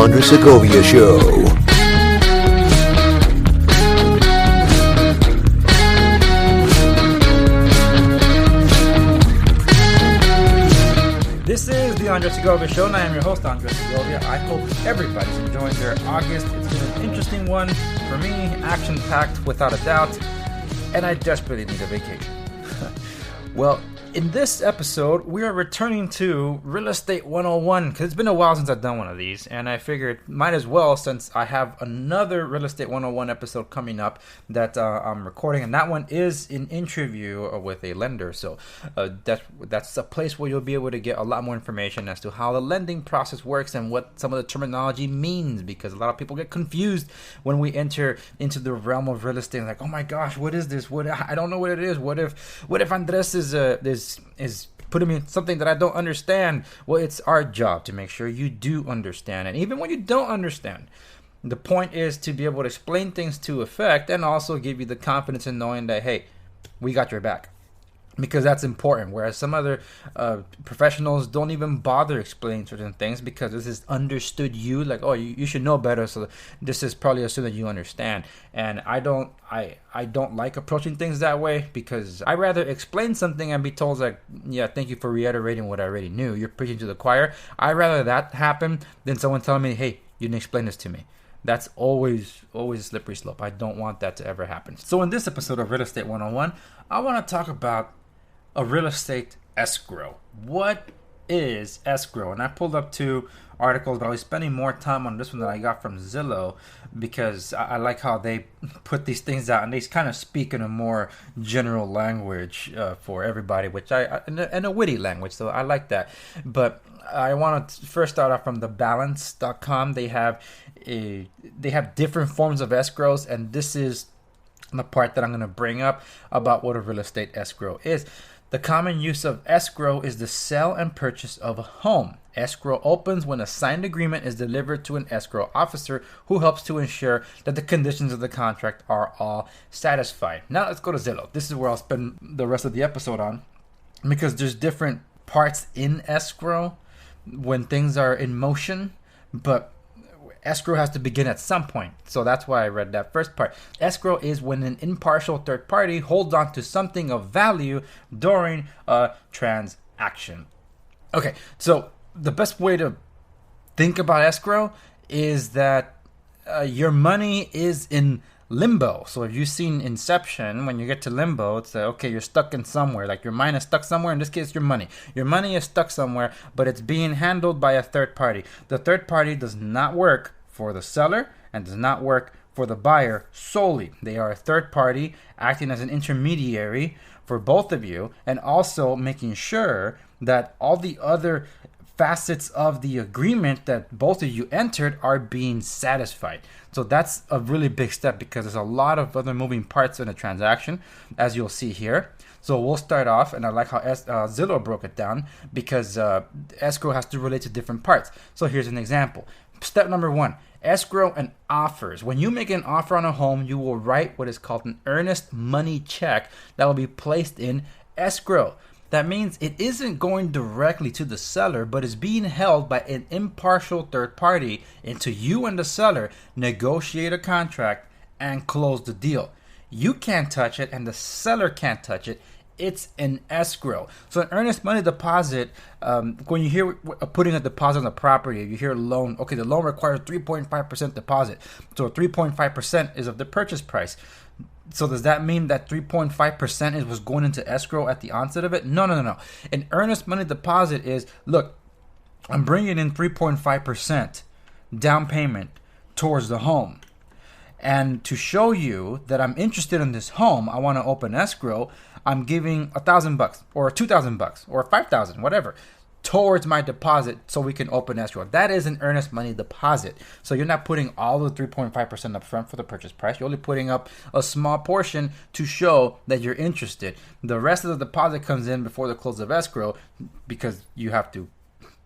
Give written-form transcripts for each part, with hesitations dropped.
Andre Segovia Show. This is the Andre Segovia Show, and I am your host, Andre Segovia. I hope everybody's enjoying their August. It's been an interesting one for me, action-packed without a doubt, and I desperately need a vacation. Well, in this episode, we are returning to Real Estate 101, because it's been a while since I've done one of these, and I figured might as well, since I have another Real Estate 101 episode coming up that I'm recording, and that one is an interview with a lender, so that's a place where you'll be able to get a lot more information as to how the lending process works and what some of the terminology means, because a lot of people get confused when we enter into the realm of real estate, like, oh my gosh, what is this? I don't know what it is. What if Andres is putting me in something that I don't understand? Well, it's our job to make sure you do understand. And even when you don't understand, the point is to be able to explain things to effect and also give you the confidence in knowing that, hey, we got your back. Because that's important. Whereas some other professionals don't even bother explaining certain things because this is understood you. Like, oh, you should know better. So this is probably assuming that you understand. And I don't like approaching things that way, because I rather explain something and be told, like, yeah, thank you for reiterating what I already knew. You're preaching to the choir. I'd rather that happen than someone telling me, hey, you didn't explain this to me. That's always a slippery slope. I don't want that to ever happen. So in this episode of Real Estate 101, I want to talk about a real estate escrow. What is escrow? And I pulled up two articles, but I was spending more time on this one that I got from Zillow, because I like how they put these things out and they kind of speak in a more general language for everybody, which in a witty language, so I like that. But I want to first start off from thebalance.com. They have different forms of escrows, and this is the part that I'm going to bring up about what a real estate escrow is. The common use of escrow is the sale and purchase of a home. Escrow opens when a signed agreement is delivered to an escrow officer who helps to ensure that the conditions of the contract are all satisfied. Now let's go to Zillow. This is where I'll spend the rest of the episode on, because there's different parts in escrow when things are in motion, but escrow has to begin at some point. So that's why I read that first part. Escrow is when an impartial third party holds on to something of value during a transaction. Okay, so the best way to think about escrow is that your money is in limbo. So if you've seen Inception, when you get to limbo, it's okay, you're stuck in somewhere. Like your mind is stuck somewhere. In this case, your money. Your money is stuck somewhere, but it's being handled by a third party. The third party does not work for the seller and does not work for the buyer solely. They are a third party acting as an intermediary for both of you, and also making sure that all the other facets of the agreement that both of you entered are being satisfied. So that's a really big step, because there's a lot of other moving parts in a transaction, as you'll see here. So we'll start off, and I like how Zillow broke it down, because escrow has to relate to different parts. So here's an example. Step number 1, escrow and offers. When you make an offer on a home, you will write what is called an earnest money check that will be placed in escrow. That means it isn't going directly to the seller, but is being held by an impartial third party until you and the seller negotiate a contract and close the deal. You can't touch it, and the seller can't touch it. It's an escrow. So an earnest money deposit, when you hear putting a deposit on the property, you hear loan, okay, the loan requires 3.5% deposit. So 3.5% is of the purchase price. So does that mean that 3.5% was going into escrow at the onset of it? No. An earnest money deposit is, look, I'm bringing in 3.5% down payment towards the home. And to show you that I'm interested in this home, I want to open escrow, I'm giving $1,000 or $2,000 or $5,000, whatever, towards my deposit so we can open escrow. That is an earnest money deposit. So you're not putting all the 3.5% up front for the purchase price. You're only putting up a small portion to show that you're interested. The rest of the deposit comes in before the close of escrow, because you have to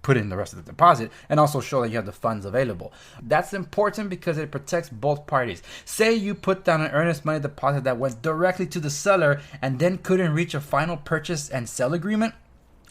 put in the rest of the deposit and also show that you have the funds available. That's important because it protects both parties. Say you put down an earnest money deposit that went directly to the seller and then couldn't reach a final purchase and sell agreement.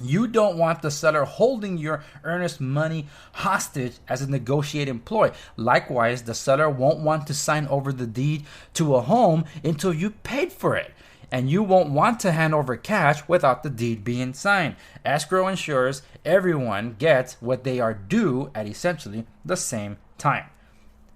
You don't want the seller holding your earnest money hostage as a negotiated employee. Likewise, the seller won't want to sign over the deed to a home until you paid for it. And you won't want to hand over cash without the deed being signed. Escrow ensures everyone gets what they are due at essentially the same time.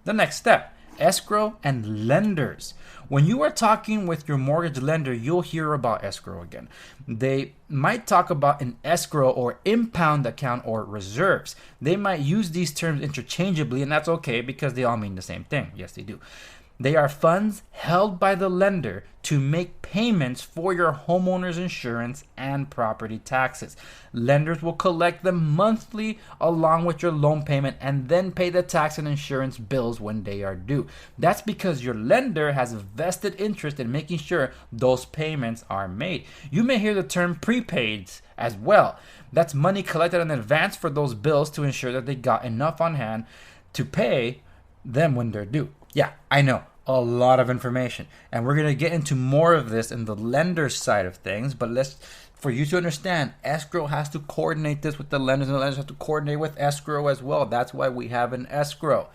The next step, escrow and lenders. When you are talking with your mortgage lender, you'll hear about escrow again. They might talk about an escrow or impound account or reserves. They might use these terms interchangeably, and that's okay because they all mean the same thing. Yes, they do. They are funds held by the lender to make payments for your homeowner's insurance and property taxes. Lenders will collect them monthly along with your loan payment and then pay the tax and insurance bills when they are due. That's because your lender has a vested interest in making sure those payments are made. You may hear the term prepaids as well. That's money collected in advance for those bills to ensure that they got enough on hand to pay them when they're due. Yeah, I know, a lot of information. And we're going to get into more of this in the lender side of things. But for you to understand, escrow has to coordinate this with the lenders, and the lenders have to coordinate with escrow as well. That's why we have an escrow.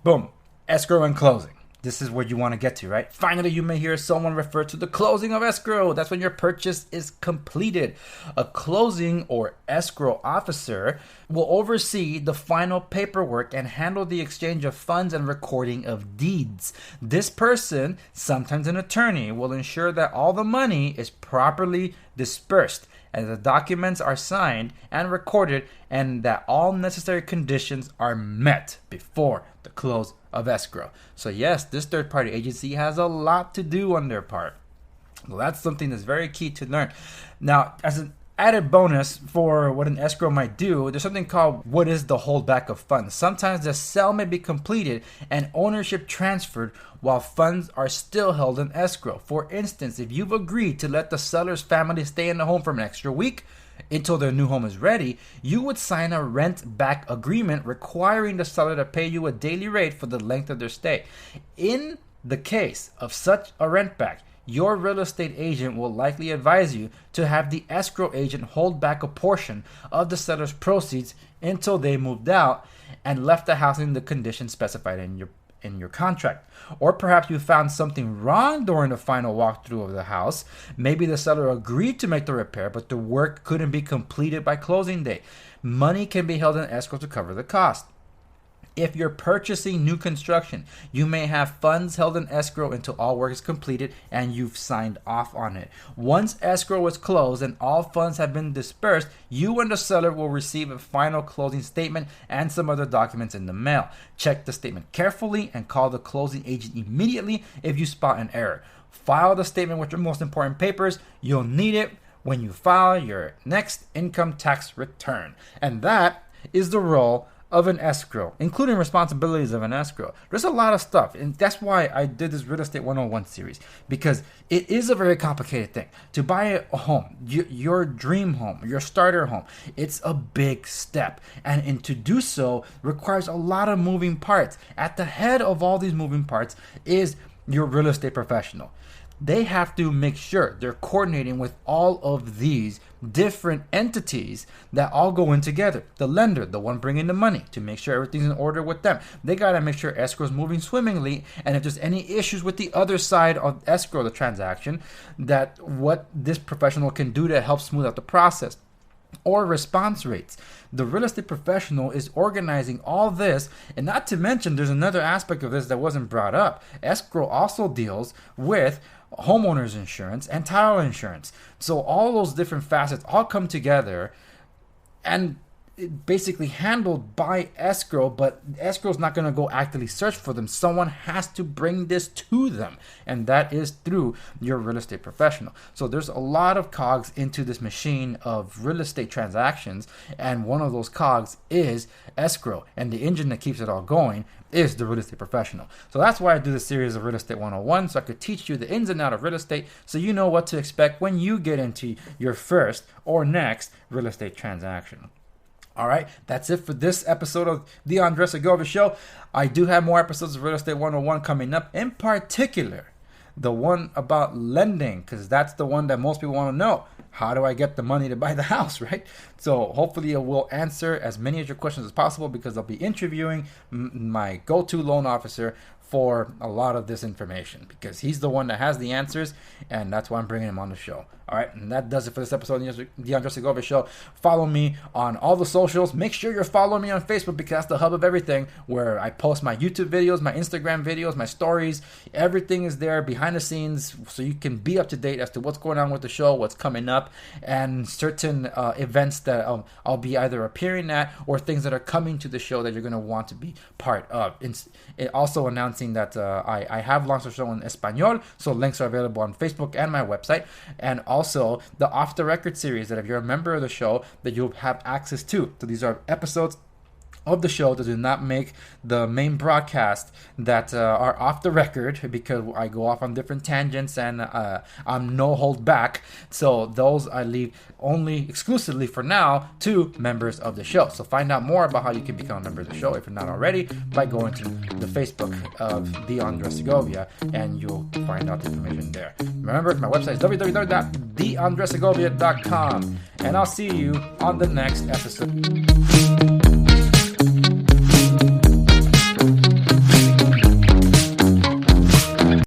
Boom. Escrow and closing. This is what you want to get to, right? Finally, you may hear someone refer to the closing of escrow. That's when your purchase is completed. A closing or escrow officer will oversee the final paperwork and handle the exchange of funds and recording of deeds. This person, sometimes an attorney, will ensure that all the money is properly dispersed and the documents are signed and recorded and that all necessary conditions are met before the close of escrow. So yes, this third-party agency has a lot to do on their part. Well, that's something that's very key to learn. Now, as an added bonus for what an escrow might do, there's something called what is the holdback of funds. Sometimes the sale may be completed and ownership transferred while funds are still held in escrow. For instance, if you've agreed to let the seller's family stay in the home for an extra week until their new home is ready, you would sign a rent back agreement requiring the seller to pay you a daily rate for the length of their stay. In the case of such a rent back, your real estate agent will likely advise you to have the escrow agent hold back a portion of the seller's proceeds until they moved out and left the house in the conditions specified in your contract. Or perhaps you found something wrong during the final walkthrough of the house. Maybe the seller agreed to make the repair, but the work couldn't be completed by closing day. Money can be held in escrow to cover the cost. If you're purchasing new construction, you may have funds held in escrow until all work is completed and you've signed off on it. Once escrow is closed and all funds have been dispersed, you and the seller will receive a final closing statement and some other documents in the mail. Check the statement carefully and call the closing agent immediately if you spot an error. File the statement with your most important papers. You'll need it when you file your next income tax return. And that is the role of an escrow, including responsibilities of an escrow. There's a lot of stuff, and that's why I did this Real Estate 101 series, because it is a very complicated thing. To buy a home, your dream home, your starter home, it's a big step, and to do so requires a lot of moving parts. At the head of all these moving parts is your real estate professional. They have to make sure they're coordinating with all of these different entities that all go in together. The lender, the one bringing the money, to make sure everything's in order with them. They got to make sure escrow is moving swimmingly, and if there's any issues with the other side of escrow, the transaction, that what this professional can do to help smooth out the process. Or response rates. The real estate professional is organizing all this, and not to mention there's another aspect of this that wasn't brought up. Escrow also deals with homeowners insurance and title insurance. So all those different facets all come together and basically handled by escrow, but escrow is not going to go actively search for them. Someone has to bring this to them, and that is through your real estate professional. So there's a lot of cogs into this machine of real estate transactions, and one of those cogs is escrow, and the engine that keeps it all going is the real estate professional. So that's why I do this series of Real Estate 101, so I could teach you the ins and outs of real estate so you know what to expect when you get into your first or next real estate transaction. All right, that's it for this episode of the Andres Segovia Show. I do have more episodes of Real Estate 101 coming up, in particular, the one about lending, because that's the one that most people want to know. how do I get the money to buy the house, right? So hopefully it will answer as many of your questions as possible, because I'll be interviewing my go-to loan officer for a lot of this information, because he's the one that has the answers, and that's why I'm bringing him on the show. All right, and that does it for this episode of the Andres Segovia Show. Follow me on all the socials. Make sure you're following me on Facebook, because that's the hub of everything, where I post my YouTube videos, my Instagram videos, my stories. Everything is there behind the scenes, so you can be up to date as to what's going on with the show, what's coming up, and certain events that I'll be either appearing at, or things that are coming to the show that you're going to want to be part of. Also announcing that I have launched a show in Espanol, so links are available on Facebook and my website, and also the Off the Record series that if you're a member of the show, that you'll have access to. So these are episodes of the show that do not make the main broadcast, that are off the record, because I go off on different tangents and I'm no hold back. So those I leave only exclusively for now to members of the show. So find out more about how you can become a member of the show, if you're not already, by going to the Facebook of The Andres Segovia, and you'll find out the information there. Remember, my website is www.theandresegovia.com, and I'll see you on the next episode.